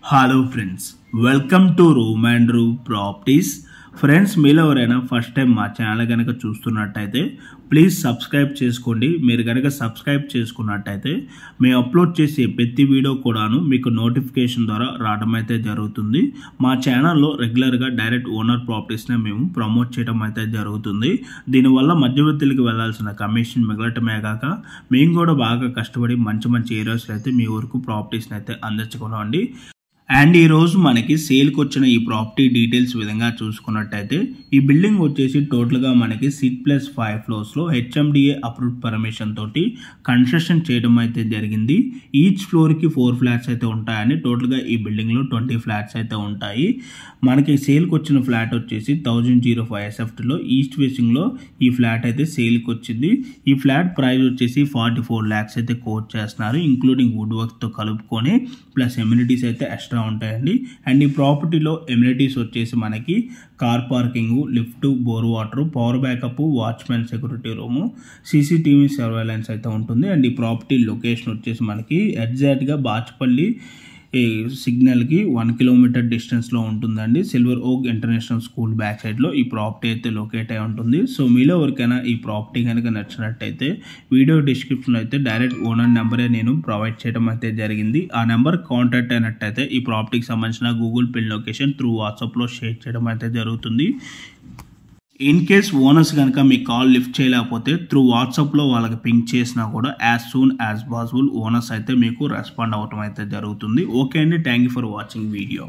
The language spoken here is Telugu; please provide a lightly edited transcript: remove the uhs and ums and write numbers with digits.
Hello friends, welcome to room and room properties. Friends, మీలో ఎవరైనా ఫస్ట్ టైం మా ఛానల్ కనుక చూస్తున్నట్టయితే ప్లీజ్ సబ్స్క్రైబ్ చేసుకోండి. మీరు కనుక సబ్స్క్రైబ్ చేసుకున్నట్టయితే మేము అప్లోడ్ చేసే ప్రతి వీడియో కూడాను మీకు నోటిఫికేషన్ ద్వారా రావడం అయితే జరుగుతుంది. మా ఛానల్లో రెగ్యులర్గా డైరెక్ట్ ఓనర్ ప్రాపర్టీస్ని మేము ప్రమోట్ చేయడం అయితే జరుగుతుంది. దీనివల్ల మధ్యవర్తులకు వెళ్లాల్సిన కమిషన్ మిగలటమే కాక మేము కూడా బాగా కష్టపడి మంచి మంచి ఏరియాస్లో అయితే మీ వరకు ప్రాపర్టీస్ని అయితే అందించుకున్నామండి. అండ్ ఈరోజు మనకి సేల్కి వచ్చిన ఈ ప్రాపర్టీ డీటెయిల్స్ విధంగా చూసుకున్నట్టయితే ఈ బిల్డింగ్ వచ్చేసి టోటల్గా మనకి 6+5 ఫ్లోర్స్లో హెచ్ఎండిఏ అప్రూవ్డ్ పర్మిషన్ తోటి కన్స్ట్రక్షన్ చేయడం అయితే జరిగింది. ఈచ్ ఫ్లోర్కి 4 ఫ్లాట్స్ అయితే ఉంటాయని టోటల్గా ఈ బిల్డింగ్లో 20 ఫ్లాట్స్ అయితే ఉంటాయి. మనకి సేల్కి వచ్చిన ఫ్లాట్ వచ్చేసి 1005 SFTలో ఈస్ట్ ఫేసింగ్లో ఈ ఫ్లాట్ అయితే సేల్కి వచ్చింది. ఈ ఫ్లాట్ ప్రైస్ వచ్చేసి 44 lakhs అయితే కోట్ చేస్తున్నారు, ఇంక్లూడింగ్ వుడ్ వర్క్తో కలుపుకొని, ప్లస్ ఎమ్యూనిటీస్ అయితే ఎక్స్ట్రా ఉంటాయండి. అండ్ ఈ ప్రాపర్టీలో ఎమ్యూనిటీస్ వచ్చేసి మనకి car parking, lift, bore water, power backup, watchman security room, CCTV surveillance అయితే ఉంటుంది. అండ్ ఈ ప్రాపర్టీ లొకేషన్ వచ్చేసి మనకి ఎగ్జాక్ట్గా బాచ్పల్లి సిగ్నల్కి 1 kilometer డిస్టెన్స్లో ఉంటుందండి. Silver oak international school back సైడ్లో ఈ ప్రాపర్టీ అయితే లొకేట్ అయి ఉంటుంది. సో మీలో ఎవరికైనా ఈ ప్రాపర్టీ కనుక నచ్చినట్టయితే వీడియో డిస్క్రిప్షన్లో అయితే డైరెక్ట్ ఓనర్ నెంబరే నేను ప్రొవైడ్ చేయడం అయితే జరిగింది. ఆ నెంబర్ కాంటాక్ట్ అయినట్టయితే ఈ ప్రాపర్టీకి సంబంధించిన గూగుల్ పిన్ లొకేషన్ త్రూ వాట్సాప్లో షేర్ చేయడం అయితే జరుగుతుంది. ఇన్ కేస్ ఓనర్స్ కనుక మీ కాల్ లిఫ్ట్ చేయలేకపోతే త్రూ వాట్సాప్లో వాళ్ళకి పింక్ చేసినా కూడా as soon as possible owners అయితే మీకు రెస్పాండ్ అవ్వటం అయితే జరుగుతుంది. ఓకే అండి, thank you for watching video.